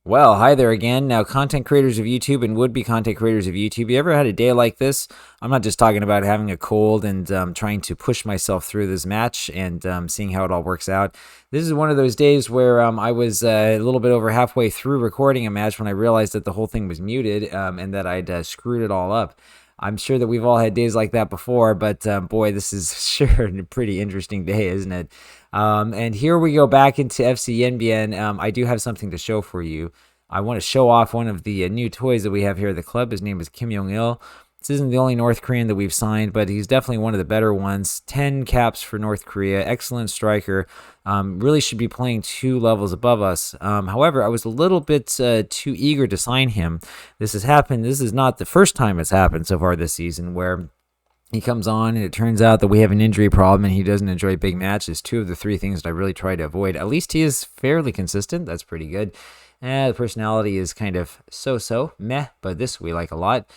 Well, hi there again. Now, content creators of YouTube and would-be content creators of YouTube, you ever had a day like this? I'm not just talking about having a cold and trying to push myself through this match and seeing how it all works out. This is one of those days where I was a little bit over halfway through recording a match when I realized that the whole thing was muted and that I'd screwed it all up. I'm sure that we've all had days like that before, but boy, this is sure a pretty interesting day, isn't it? And here we go back into FC Yanbian. I do have something to show for you. I want to show off one of the new toys that we have here at the club. His name is Kim Jong-il. This isn't the only North Korean that we've signed, but he's definitely one of the better ones. 10 caps for North Korea. Excellent striker. Really should be playing 2 levels above us. However, I was a little bit too eager to sign him. This has happened. This is not the first time it's happened so far this season where he comes on and it turns out that we have an injury problem and he doesn't enjoy big matches. 2 of the 3 things that I really try to avoid. At least he is fairly consistent. That's pretty good. The personality is kind of so-so, meh, but this we like a lot.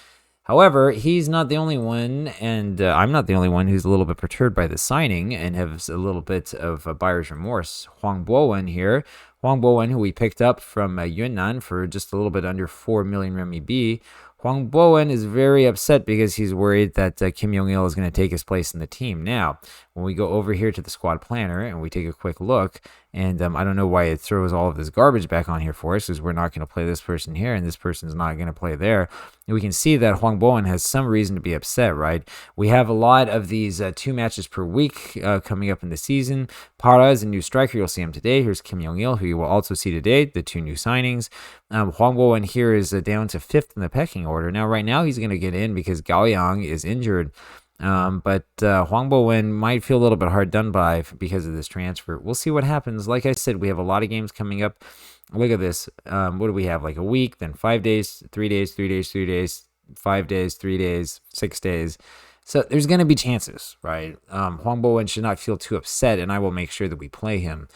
However, he's not the only one, and I'm not the only one who's a little bit perturbed by the signing and has a little bit of buyer's remorse. Hwang Bo-won here. Hwang Bo-won, who we picked up from Yunnan for just a little bit under 4 million renminbi. Hwang Bo-won is very upset because he's worried that Kim Jong-il is going to take his place in the team. Now, when we go over here to the squad planner and we take a quick look, and I don't know why it throws all of this garbage back on here for us, because we're not going to play this person here and this person's not going to play there. And we can see that Hwang Bo-won has some reason to be upset, right? We have a lot of these 2 matches per week coming up in the season. Para is a new striker. You'll see him today. Here's Kim Jong-il, who you will also see today, the 2 new signings. Hwang Bo-won here is down to 5th in the pecking order. Now, right now, he's going to get in because Gao Yang is injured. But Hwang Bo-won might feel a little bit hard done by because of this transfer. We'll see what happens. Like I said, we have a lot of games coming up. Look at this. What do we have? Like a week, then 5 days, 3 days, 3 days, 3 days, 5 days, 3 days, 6 days. So there's going to be chances, right? Hwang Bo-won should not feel too upset, and I will make sure that we play him.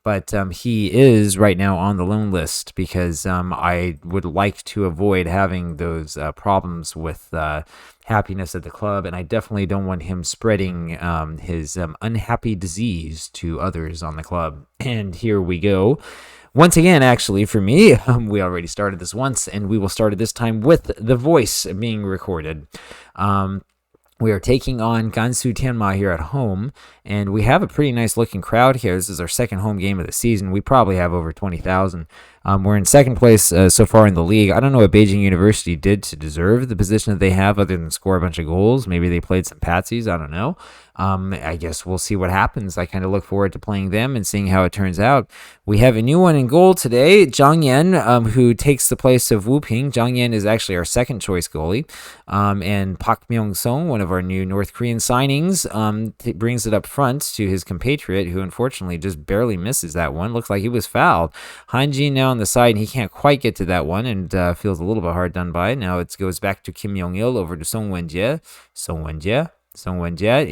But he is right now on the loan list because I would like to avoid having those problems with happiness at the club. And I definitely don't want him spreading his unhappy disease to others on the club. And here we go. Once again, actually, for me, we already started this once, and we will start it this time with the voice being recorded. We are taking on Gansu Tianma here at home, and we have a pretty nice looking crowd here. This is our second home game of the season. We probably have over 20,000. We're in second place so far in the league. I don't know what Beijing University did to deserve the position that they have other than score a bunch of goals. Maybe they played some patsies. I don't know. I guess we'll see what happens. I kind of look forward to playing them and seeing how it turns out. We have a new one in goal today, Zhang Yan, who takes the place of Wu Ping. Zhang Yan is actually our second choice goalie. And Park Myung-sung, one of our new North Korean signings, brings it up front to his compatriot, who unfortunately just barely misses that one. Looks like he was fouled. Han-jin now on the side, and he can't quite get to that one and feels a little bit hard done by it. Now it goes back to Kim Jong-il over to Song Wen-jie,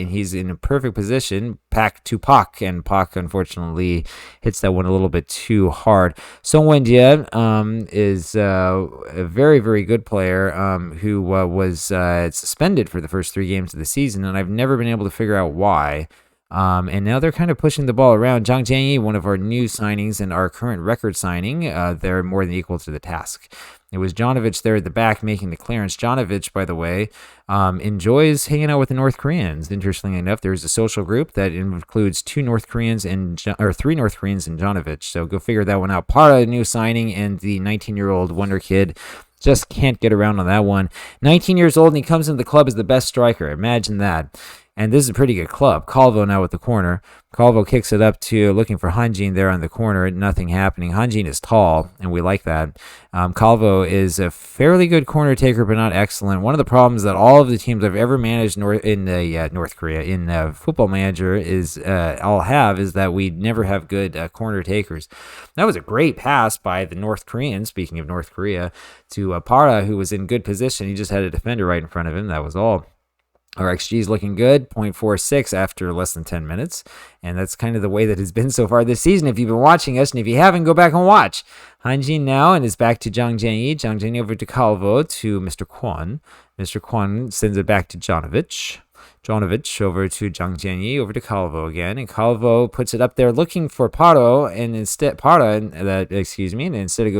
and he's in a perfect position, to Pak, and Pak unfortunately hits that one a little bit too hard. Song Wen-jie is a very, very good player who was suspended for the first 3 games of the season, and I've never been able to figure out why. And now they're kind of pushing the ball around. Zhang Jianyi, one of our new signings and our current record signing, they're more than equal to the task. It was Jonovic there at the back making the clearance. Jonovic, by the way, enjoys hanging out with the North Koreans. Interestingly enough, there's a social group that includes 3 North Koreans and Jonovic. So go figure that one out. Para, a new signing, and the 19-year-old wonder kid. Just can't get around on that one. 19 years old, and he comes into the club as the best striker. Imagine that. And this is a pretty good club. Calvo now with the corner. Calvo kicks it up to looking for Hanjin there on the corner. Nothing happening. Hanjin is tall, and we like that. Calvo is a fairly good corner taker, but not excellent. One of the problems that all of the teams I've ever managed in North Korea, in Football Manager, is that we never have good corner takers. That was a great pass by the North Koreans, speaking of North Korea, to Para, who was in good position. He just had a defender right in front of him. That was all. Our XG is looking good, 0.46 after less than 10 minutes. And that's kind of the way that it's been so far this season. If you've been watching us, and if you haven't, go back and watch. Hanjin now, and is back to Zhang Jianyi. Zhang Jianyi over to Calvo, to Mr. Kwon. Mr. Kwon sends it back to Jonovic. Jonovic over to Zhang Jianyi, over to Calvo again, and Calvo puts it up there looking for Parra, and instead it goes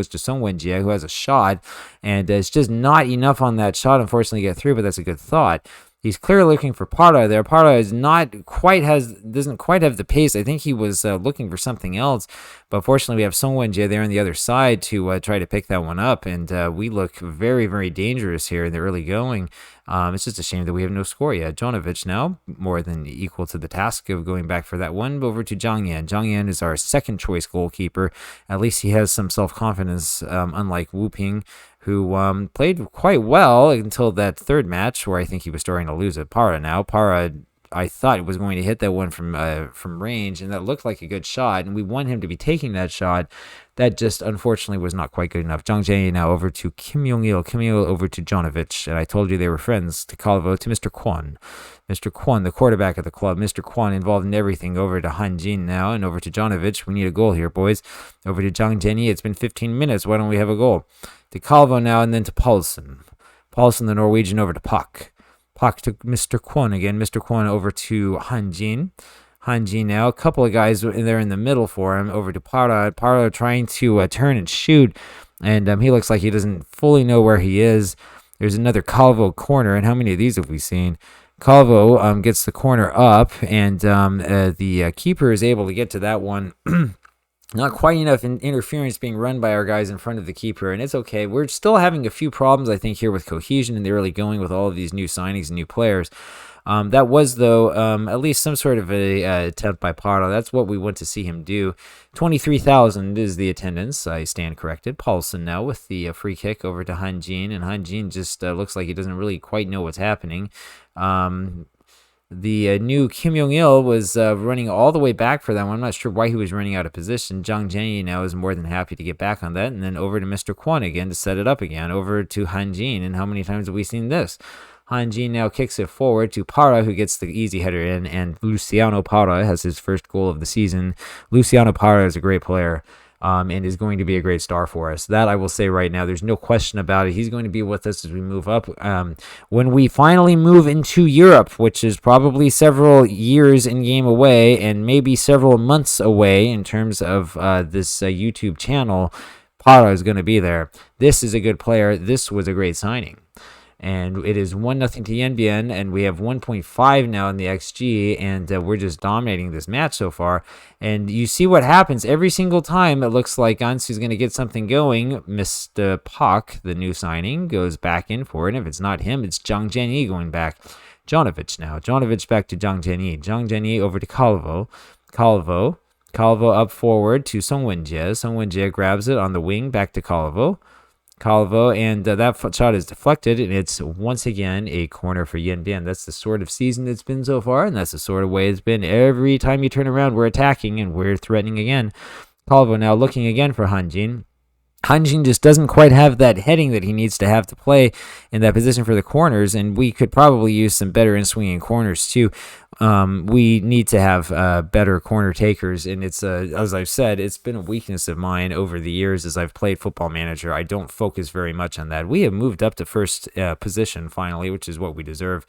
to Song Wenjie, who has a shot, and it's just not enough on that shot, unfortunately, to get through, but that's a good thought. He's clearly looking for Parra there. Parra doesn't quite have the pace. I think he was looking for something else, but fortunately we have Song Wenjie there on the other side to try to pick that one up, and we look very, very dangerous here in the early going. It's just a shame that we have no score yet. Jonovic now more than equal to the task of going back for that one. Over to Zhang Yan. Zhang Yan is our second choice goalkeeper. At least he has some self-confidence, unlike Wu Ping, who played quite well until that third match where I think he was starting to lose it. Parra now. Parra, I thought was going to hit that one from range, and that looked like a good shot, and we want him to be taking that shot. That just unfortunately was not quite good enough. Zhang Jianyi now over to Kim Yong-il. Kim Yong-il over to Jonovic, and I told you they were friends. To Calvo, to Mr. Kwon. Mr. Kwon, the quarterback of the club. Mr. Kwon involved in everything. Over to Han Jin now, and over to Jonovic. We need a goal here, boys. Over to Zhang Jianyi. It's been 15 minutes. Why don't we have a goal? To Calvo now, and then to Paulsen. Paulsen, the Norwegian, over to Pak. Pak to Mr. Kwon again. Mr. Kwon over to Han Jin. Han Jin now. A couple of guys there in the middle for him. Over to Parra. Parra trying to turn and shoot, and he looks like he doesn't fully know where he is. There's another Calvo corner, and how many of these have we seen? Calvo gets the corner up, and the keeper is able to get to that one. Not quite enough interference being run by our guys in front of the keeper, and it's okay. We're still having a few problems, I think, here with cohesion in the early going with all of these new signings and new players. That was, though, at least some sort of a attempt by Parra. That's what we want to see him do. 23,000 is the attendance. I stand corrected. Paulsen now with the free kick over to Han Jin, and Han Jin just looks like he doesn't really quite know what's happening. The new Kim Yong-il was running all the way back for that one. I'm not sure why he was running out of position. Zhang Jianyi now is more than happy to get back on that. And then over to Mr. Kwon again to set it up again. Over to Han Jin. And how many times have we seen this? Han Jin now kicks it forward to Parra, who gets the easy header in. And Luciano Parra has his first goal of the season. Luciano Parra is a great player. And is going to be a great star for us. That I will say right now. There's no question about it. He's going to be with us as we move up. When we finally move into Europe, which is probably several years in game away and maybe several months away in terms of this YouTube channel, Parra is going to be there. This is a good player. This was a great signing. And it is 1-0 to Yanbian, and we have 1.5 now in the XG, and we're just dominating this match so far. And you see what happens every single time. It looks like Gansu's going to get something going. Mr. Pak, the new signing, goes back in for it. And if it's not him, it's Zhang Jianyi going back. Jonovic now. Jonovic back to Zhang Jianyi. Zhang Jianyi over to Calvo. Calvo up forward to Song Wenjie. Song Wenjie grabs it on the wing back to Calvo, and that shot is deflected, and it's once again a corner for Yanbian. That's the sort of season it's been so far, and that's the sort of way it's been. Every time you turn around, we're attacking, and we're threatening again. Calvo now looking again for Han Jin. Han Jin just doesn't quite have that heading that he needs to have to play in that position for the corners, and we could probably use some better in-swinging corners too. We need to have better corner takers, and it's as I've said, it's been a weakness of mine over the years as I've played Football Manager. I don't focus very much on that. We have moved up to first position finally, which is what we deserve.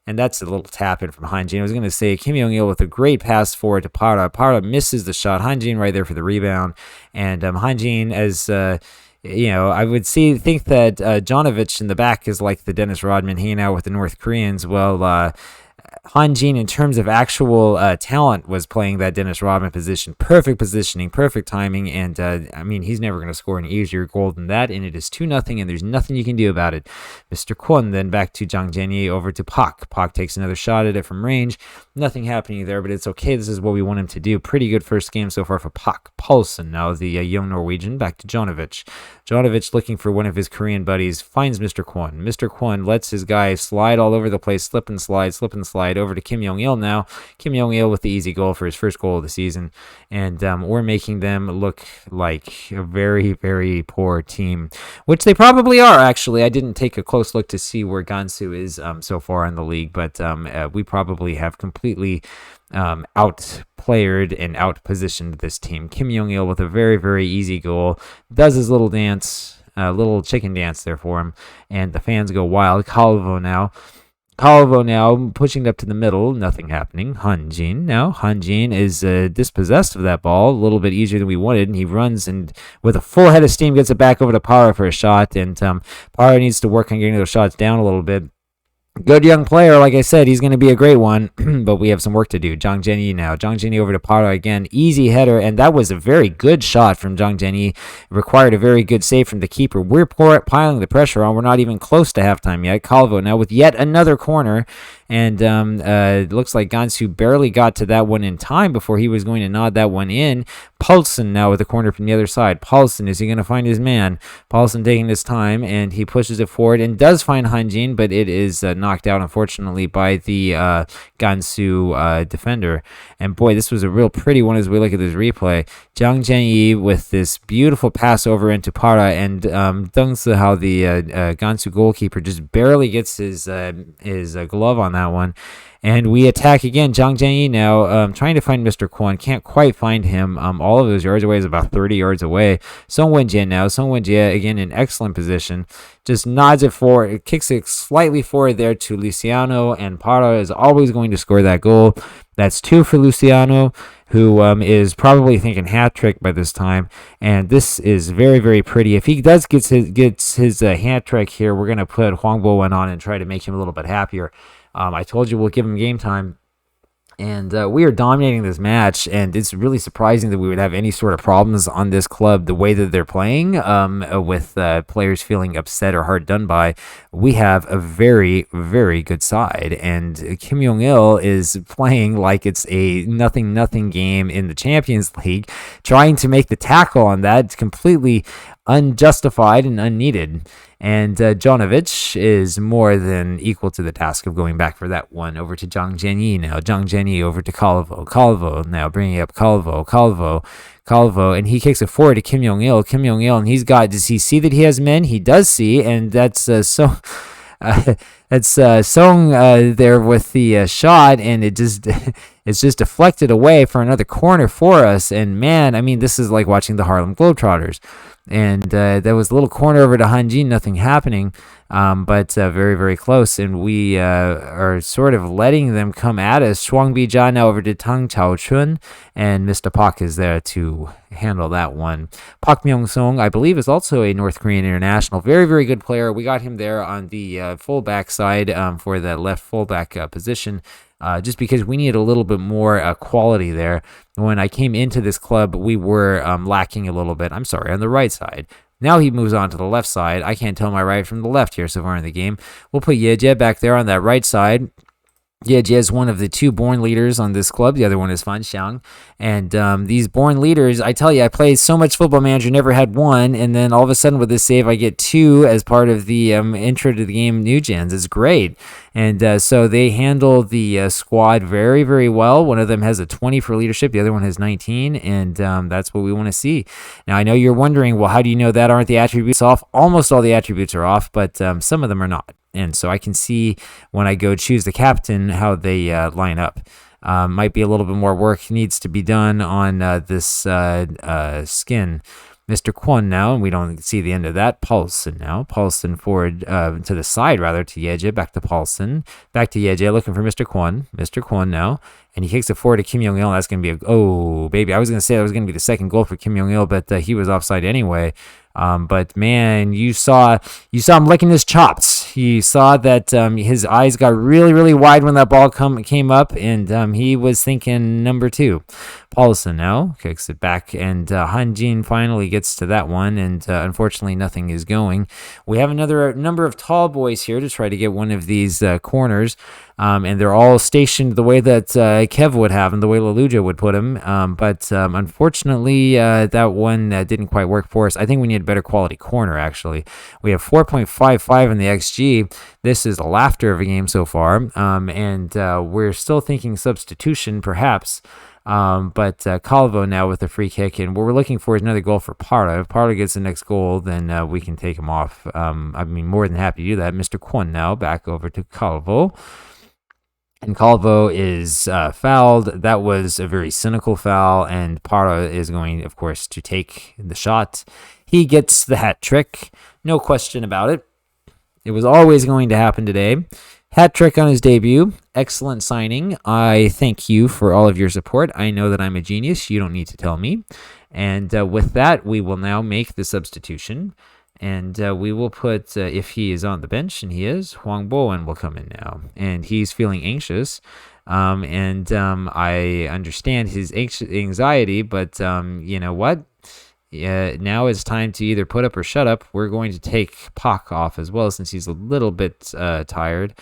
And that's a little tap in from Han Jin. I was going to say Kim Yong-il with a great pass forward to Parra. Parra misses the shot. Han Jin right there for the rebound. And Han Jin, as I would think that Jonovic in the back is like the Dennis Rodman hanging out with the North Koreans. Well, Han Jin, in terms of actual talent, was playing that Dennis Rodman position. Perfect positioning, perfect timing, and he's never going to score an easier goal than that, and it is 2-0, and there's nothing you can do about it. Mr. Kwon then back to Zhang Jianyi over to Pak. Pak takes another shot at it from range. Nothing happening there, but it's okay. This is what we want him to do. Pretty good first game so far for Pak. Paulsen, now the young Norwegian, back to Jonovic. Jonovic looking for one of his Korean buddies, finds Mr. Kwon. Mr. Kwon lets his guy slide all over the place, slip and slide, over to Kim Yong-il now. Kim Yong-il with the easy goal for his first goal of the season. And we're making them look like a very, very poor team, which they probably are, actually. I didn't take a close look to see where Gansu is so far in the league, but we probably have completely outplayed and outpositioned this team. Kim Yong-il with a very, very easy goal. Does his little dance, little chicken dance there for him, and the fans go wild. Calvo now. Calvo now pushing it up to the middle, nothing happening. Hanjin now. Hanjin is dispossessed of that ball a little bit easier than we wanted, and he runs and with a full head of steam gets it back over to Para for a shot, and Para needs to work on getting those shots down a little bit. Good young player, like I said, he's going to be a great one, but we have some work to do. Zhang Jianyi now. Zhang Jianyi over to Para again. Easy header, and that was a very good shot from Zhang Jianyi. It required a very good save from the keeper. We're piling the pressure on. We're not even close to halftime yet. Calvo now with yet another corner, and it looks like Gansu barely got to that one in time before he was going to nod that one in. Paulsen now with the corner from the other side. Paulsen, is he going to find his man? Paulsen taking his time, and he pushes it forward and does find Hanjin, but it is knocked out, unfortunately, by the Gansu defender. And boy, this was a real pretty one as we look at this replay. Zhang Jianyi with this beautiful pass over into Para, and Deng Zihao, the Gansu goalkeeper, just barely gets his glove on that one. And we attack again. Zhang Jianyi now trying to find Mr. Kwon. Can't quite find him. All of those yards away is about 30 yards away. Song Wenjie now. Song Wenjie, again, in excellent position. Just nods it forward. It kicks it slightly forward there to Luciano. And Para is always going to score that goal. That's 2 for Luciano, who is probably thinking hat trick by this time. And this is very, very pretty. If he does gets his hat trick here, we're going to put Huang Bowen on and try to make him a little bit happier. I told you we'll give him game time, and we are dominating this match, and it's really surprising that we would have any sort of problems on this club the way that they're playing, with players feeling upset or hard done by. We have a very, very good side, and Kim Jong-il is playing like it's a nothing game in the Champions League, trying to make the tackle on that. It's completely unjustified and unneeded. And Jonovic is more than equal to the task of going back for that one. Over to Zhang Jianyi now. Zhang Jianyi over to Calvo. Calvo now bringing up Calvo, and he kicks it forward to Kim Jong-il. And he's got, does he see that he has men? He does see, and that's so... That's Song there with the shot, and it's just deflected away for another corner for us. And man, I mean, this is like watching the Harlem Globetrotters. And there was a little corner over to Hanjin, nothing happening, but very, very close. And we are sort of letting them come at us. Shuang Bijia now over to Tang Chaochun, and Mr. Pak is there to handle that one. Pak Myung-sung, I believe, is also a North Korean international. Very, very good player. We got him there on the fullback side for the left fullback position. Just because we needed a little bit more quality there. When I came into this club, we were lacking a little bit. I'm sorry, on the right side. Now he moves on to the left side. I can't tell my right from the left here so far in the game. We'll put Yeje back there on that right side. Yeje is one of the 2 born leaders on this club. The other one is Fan Xiang. And these born leaders, I tell you, I played so much Football Manager, never had 1. And then all of a sudden with this save, I get 2 as part of the intro to the game new gens. It's great. And so they handle the squad very, very well. One of them has a 20 for leadership. The other one has 19. And that's what we want to see. Now, I know you're wondering, well, how do you know that? Aren't the attributes off? Almost all the attributes are off, but some of them are not. And so I can see when I go choose the captain how they line up. Might be a little bit more work needs to be done on this skin. Mr. Kwon now, and we don't see the end of that. Paulsen now. Paulsen forward to the side, rather, to Yeje. Back to Paulsen. Back to Yeje, looking for Mr. Kwon. Mr. Kwon now. And he kicks it forward to Kim Jong-il. That's going to be oh, baby. I was going to say that was going to be the second goal for Kim Jong-il, but he was offside anyway. But man, you saw him licking his chops. You saw that his eyes got really, really wide when that ball came up, and he was thinking number 2. Paulsen now kicks it back, and Hanjin finally gets to that one, and unfortunately nothing is going. We have another number of tall boys here to try to get one of these corners. And they're all stationed the way that Kev would have and the way Laluja would put him. But unfortunately, that one didn't quite work for us. I think we need a better quality corner, actually. We have 4.55 in the XG. This is the laughter of a game so far. And we're still thinking substitution, perhaps. But Calvo now with a free kick, and what we're looking for is another goal for Parra. If Parra gets the next goal, then we can take him off. I'd be more than happy to do that. Mr. Kwon now back over to Calvo. And Calvo is fouled. That was a very cynical foul, and Parra is going, of course, to take the shot. He gets the hat trick, no question about it. It was always going to happen today. Hat trick on his debut. Excellent signing. I thank you for all of your support. I know that I'm a genius. You don't need to tell me. And with that, we will now make the substitution. And we will put, if he is on the bench, and he is, Hwang Bo-eun will come in now. And he's feeling anxious. I understand his anxiety, but you know what? Now it's time to either put up or shut up. We're going to take Pak off as well, since he's a little bit tired.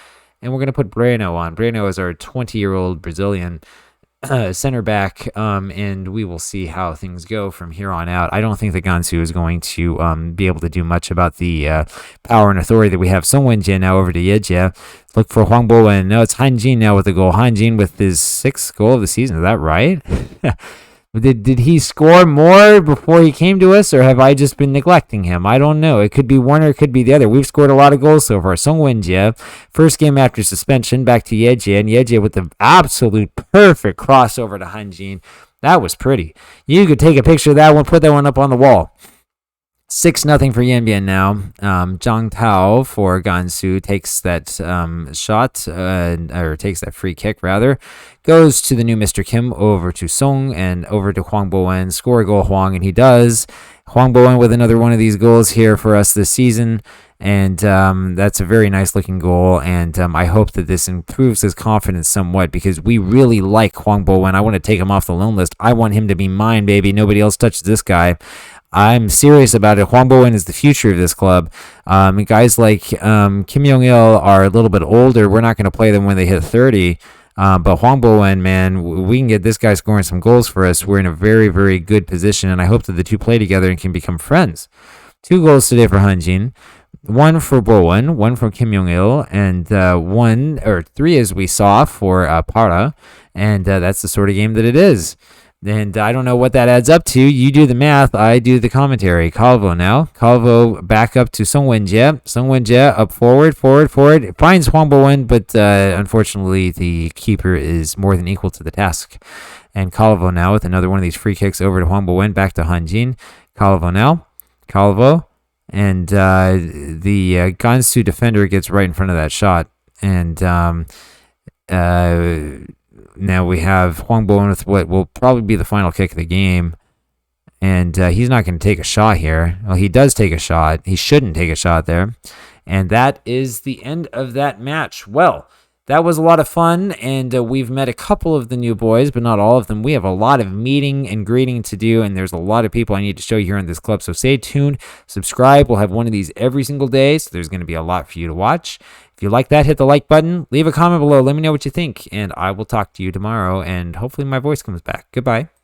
And we're going to put Breno on. Breno is our 20-year-old Brazilian center back, and we will see how things go from here on out. I don't think that Gansu is going to be able to do much about the power and authority that we have. Song Wen-jie now over to Yejie. Look for Hwang Bo-eun. No, it's Han Jin now with the goal. Han Jin with his 6th goal of the season. Is that right? Did he score more before he came to us, or have I just been neglecting him? I don't know. It could be one or it could be the other. We've scored a lot of goals so far. Song Wen-jie, first game after suspension, back to Yejie, and Yejie with the absolute perfect crossover to Han Jin. That was pretty. You could take a picture of that one, put that one up on the wall. 6-0 for Yanbian now. Zhang Tao for Gansu takes that shot, or takes that free kick rather. Goes to the new Mr. Kim, over to Song, and over to Hwang Bo-eun. Score a goal, Hwang, and he does. Hwang Bo-eun with another one of these goals here for us this season. And that's a very nice looking goal. And I hope that this improves his confidence somewhat, because we really like Hwang Bo-eun. I want to take him off the loan list. I want him to be mine, baby. Nobody else touches this guy. I'm serious about it. Hwang Bo-eun is the future of this club. Guys like Kim Yong-il are a little bit older. We're not going to play them when they hit 30. But Hwang Bo-eun, man, we can get this guy scoring some goals for us. We're in a very, very good position, and I hope that the two play together and can become friends. 2 goals today for Han Jin. 1 for Bo-eun, 1 for Kim Yong-il, and 3 as we saw for Para. And that's the sort of game that it is. And I don't know what that adds up to. You do the math. I do the commentary. Calvo now. Calvo back up to Song Wen-jie. Song Wen-jie up forward. Finds Hwang Bo-eun, but unfortunately the keeper is more than equal to the task. And Calvo now with another one of these free kicks over to Hwang Bo-eun. Back to Han Jin. Calvo now. Calvo. And the Gansu defender gets right in front of that shot. And now we have Hwang Bo-eun with what will probably be the final kick of the game. And he's not going to take a shot here. Well, he does take a shot. He shouldn't take a shot there. And that is the end of that match. Well, that was a lot of fun. And we've met a couple of the new boys, but not all of them. We have a lot of meeting and greeting to do. And there's a lot of people I need to show you here in this club. So stay tuned. Subscribe. We'll have one of these every single day. So there's going to be a lot for you to watch. If you like that, hit the like button. Leave a comment below. Let me know what you think. And I will talk to you tomorrow. And hopefully my voice comes back. Goodbye.